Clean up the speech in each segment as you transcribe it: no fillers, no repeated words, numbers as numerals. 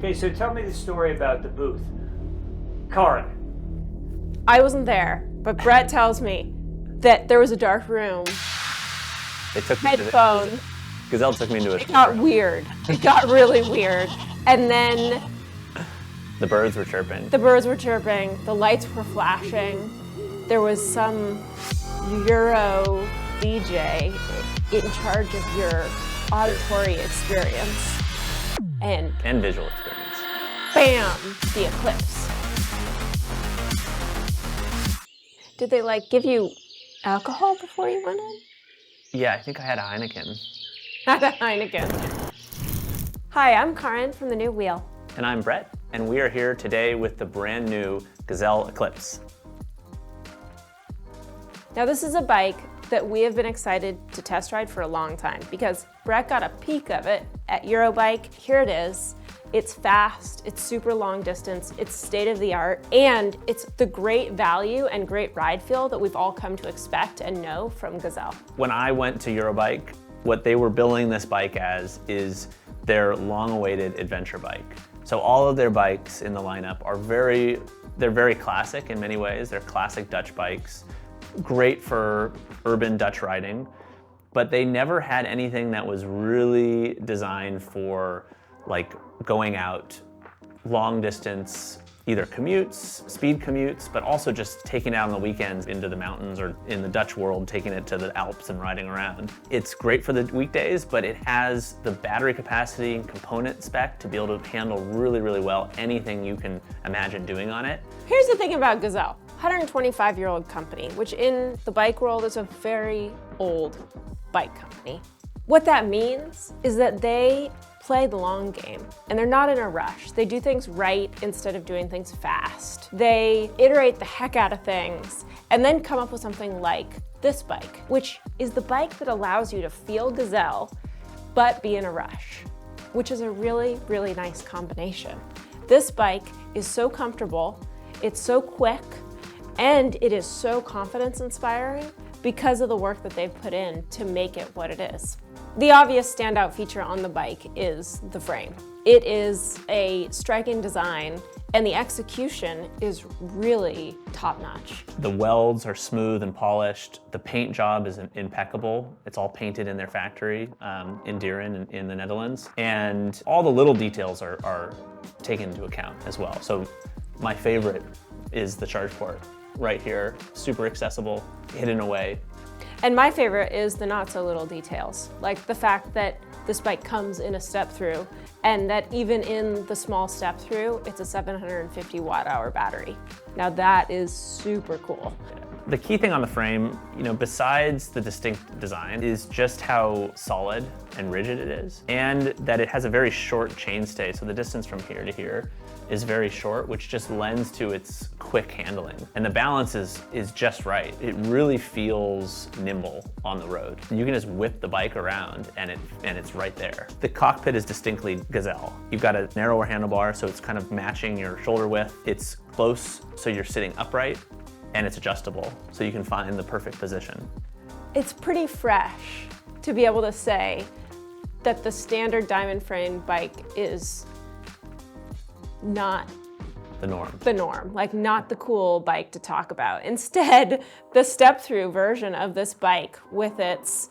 Okay, so tell me the story about the booth. Karin. I wasn't there, but Brett tells me that there was a dark room, headphones. Gazelle took me into It got weird. It got really weird. And then the birds were chirping. The birds were chirping. The lights were flashing. There was some Euro DJ in charge of your auditory experience. And visual experience. Bam! The Eclipse. Did they give you alcohol before you went in? Yeah, I think I had a Heineken. Had a Heineken. Hi, I'm Karin from The New Wheel. And I'm Brett, and we are here today with the brand new Gazelle Eclipse. Now this is a bike that we have been excited to test ride for a long time because Brett got a peek of it at Eurobike. Here it is. It's fast, it's super long distance, it's state of the art, and it's the great value and great ride feel that we've all come to expect and know from Gazelle. When I went to Eurobike, what they were billing this bike as is their long-awaited adventure bike. So all of their bikes in the lineup are they're very classic in many ways. They're classic Dutch bikes, great for urban Dutch riding, but they never had anything that was really designed for going out long distance, either commutes, speed commutes, but also just taking it out on the weekends into the mountains or in the Dutch world, taking it to the Alps and riding around. It's great for the weekdays, but it has the battery capacity and component spec to be able to handle really, really well anything you can imagine doing on it. Here's the thing about Gazelle. 125-year-old company, which in the bike world is a very old bike company. What that means is that they play the long game, and they're not in a rush. They do things right instead of doing things fast. They iterate the heck out of things and then come up with something like this bike, which is the bike that allows you to feel Gazelle but be in a rush, which is a really, really nice combination. This bike is so comfortable, it's so quick, and it is so confidence-inspiring because of the work that they've put in to make it what it is. The obvious standout feature on the bike is the frame. It is a striking design, and the execution is really top-notch. The welds are smooth and polished. The paint job is impeccable. It's all painted in their factory in Marin in the Netherlands. And all the little details are taken into account as well. So my favorite is the charge port right here, super accessible, hidden away. And my favorite is the not so little details, like the fact that this bike comes in a step through and that even in the small step through, it's a 750 watt-hour battery. Now that is super cool. The key thing on the frame, besides the distinct design, is just how solid and rigid it is, and that it has a very short chainstay, so the distance from here to here is very short, which just lends to its quick handling. And the balance is just right. It really feels nimble on the road. You can just whip the bike around and it's right there. The cockpit is distinctly Gazelle. You've got a narrower handlebar, so it's kind of matching your shoulder width. It's close, so you're sitting upright, and it's adjustable, so you can find the perfect position. It's pretty fresh to be able to say that the standard diamond frame bike is not the norm. Not the cool bike to talk about. Instead, the step-through version of this bike with its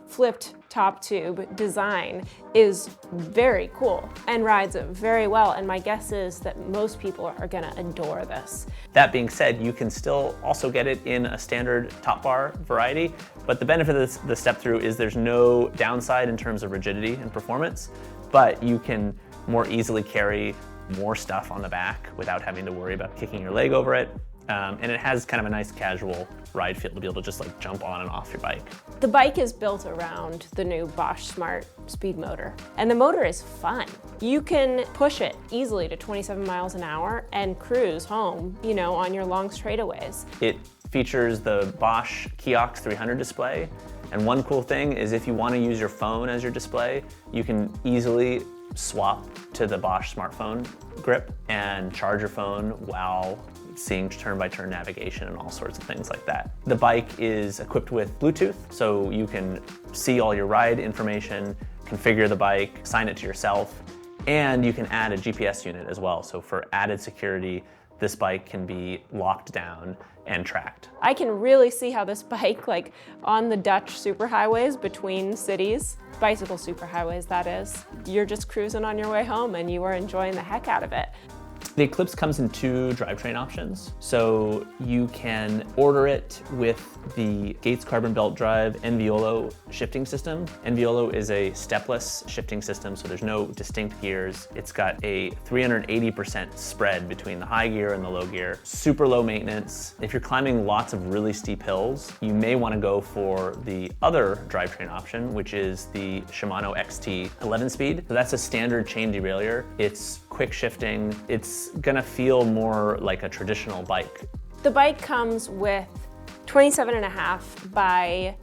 flipped top tube design is very cool and rides it very well, and my guess is that most people are gonna adore this. That being said, you can still also get it in a standard top bar variety, but the benefit of the step-through is there's no downside in terms of rigidity and performance, but you can more easily carry more stuff on the back without having to worry about kicking your leg over it. And it has kind of a nice casual ride feel to be able to just jump on and off your bike. The bike is built around the new Bosch Smart speed motor, and the motor is fun. You can push it easily to 27 miles an hour and cruise home, on your long straightaways. It features the Bosch Kiox 300 display, and one cool thing is if you want to use your phone as your display, you can easily swap to the Bosch smartphone grip and charge your phone while seeing turn-by-turn navigation and all sorts of things like that. The bike is equipped with Bluetooth, so you can see all your ride information, configure the bike, assign it to yourself, And you can add a GPS unit as well. So for added security, this bike can be locked down and tracked. I can really see how this bike, like on the Dutch superhighways between cities, bicycle superhighways that is, you're just cruising on your way home and you are enjoying the heck out of it. The Eclipse comes in 2 drivetrain options. So you can order it with the Gates Carbon Belt Drive Enviolo shifting system. Enviolo is a stepless shifting system, so there's no distinct gears. It's got a 380% spread between the high gear and the low gear. Super low maintenance. If you're climbing lots of really steep hills, you may want to go for the other drivetrain option, which is the Shimano XT 11-speed. So that's a standard chain derailleur. It's quick shifting. It's gonna feel more like a traditional bike. The bike comes with 27.5 by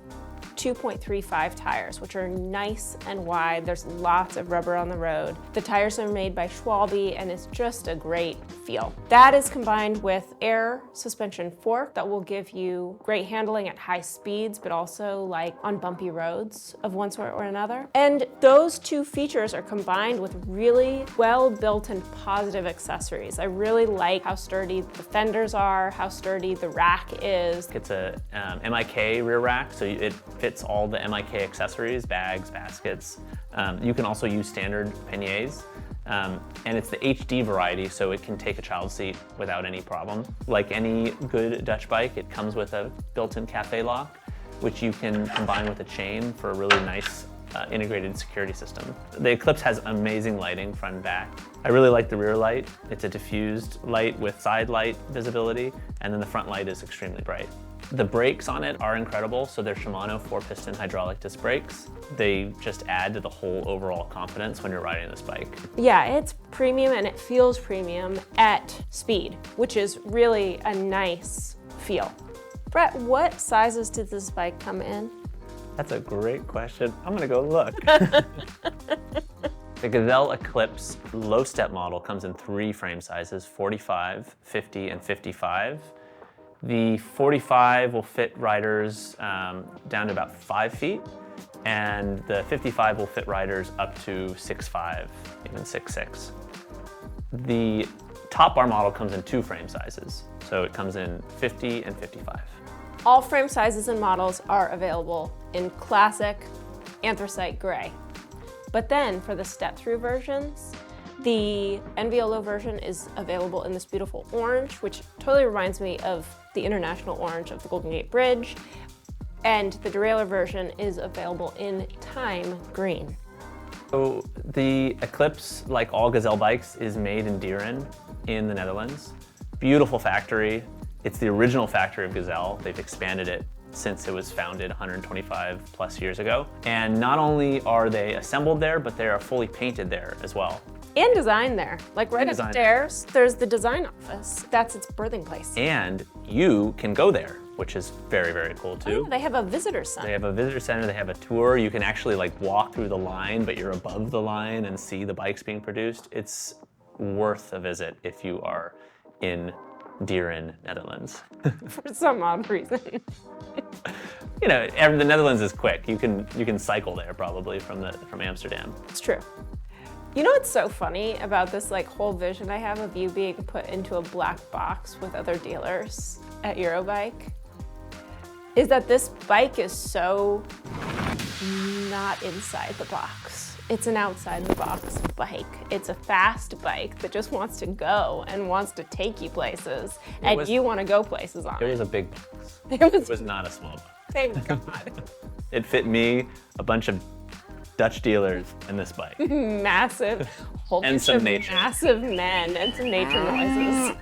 2.35 tires, which are nice and wide. There's lots of rubber on the road. The tires are made by Schwalbe and it's just a great feel. That is combined with air suspension fork that will give you great handling at high speeds, but also like on bumpy roads of one sort or another. And those 2 features are combined with really well-built and positive accessories. I really like how sturdy the fenders are, how sturdy the rack is. It's a MIK rear rack, so it fits all the MIK accessories, bags, baskets. You can also use standard panniers. And it's the HD variety, so it can take a child seat without any problem. Like any good Dutch bike, it comes with a built-in cafe lock, which you can combine with a chain for a really nice integrated security system. The Eclipse has amazing lighting front and back. I really like the rear light. It's a diffused light with side light visibility, and then the front light is extremely bright. The brakes on it are incredible, so they're Shimano 4-piston hydraulic disc brakes. They just add to the whole overall confidence when you're riding this bike. Yeah, it's premium and it feels premium at speed, which is really a nice feel. Brett, what sizes did this bike come in? That's a great question. I'm gonna go look. The Gazelle Eclipse low step model comes in 3 frame sizes, 45, 50, and 55. The 45 will fit riders down to about 5 feet, and the 55 will fit riders up to 6'5", even 6'6". The top bar model comes in 2 frame sizes, so it comes in 50 and 55. All frame sizes and models are available in classic anthracite gray. But then for the step-through versions, the Enviolo version is available in this beautiful orange, which totally reminds me of the international orange of the Golden Gate Bridge. And the derailleur version is available in Time Green. So the Eclipse, like all Gazelle bikes, is made in Dieren in the Netherlands. Beautiful factory. It's the original factory of Gazelle. They've expanded it since it was founded 125 plus years ago. And not only are they assembled there, but they are fully painted there as well. And designed there. Like right upstairs, there's the design office. That's its birthing place. And you can go there, which is very, very cool too. Oh, yeah, they have a visitor center. They have a visitor center, they have a tour. You can actually like walk through the line, but you're above the line and see the bikes being produced. It's worth a visit if you are in Dieren, Netherlands. For some odd reason. You know, the Netherlands is quick. You can cycle there probably from Amsterdam. It's true. You know what's so funny about this like whole vision I have of you being put into a black box with other dealers at Eurobike? Is that this bike is so not inside the box. It's an outside the box bike. It's a fast bike that just wants to go and wants to take you places, and you want to go places on it. It was a big box. It was not a small box. Thank God. It fit me, a bunch of Dutch dealers, and this bike. Massive, whole And bunch some of nature. massive men and some nature noises.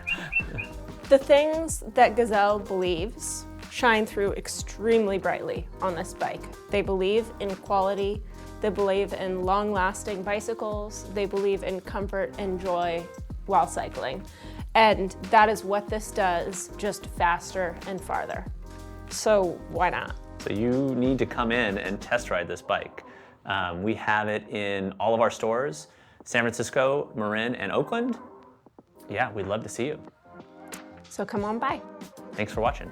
The things that Gazelle believes shine through extremely brightly on this bike. They believe in quality, they believe in long-lasting bicycles, they believe in comfort and joy while cycling. And that is what this does, just faster and farther. So why not? So you need to come in and test ride this bike. We have it in all of our stores, San Francisco, Marin, and Oakland. Yeah, we'd love to see you. So come on by. Thanks for watching.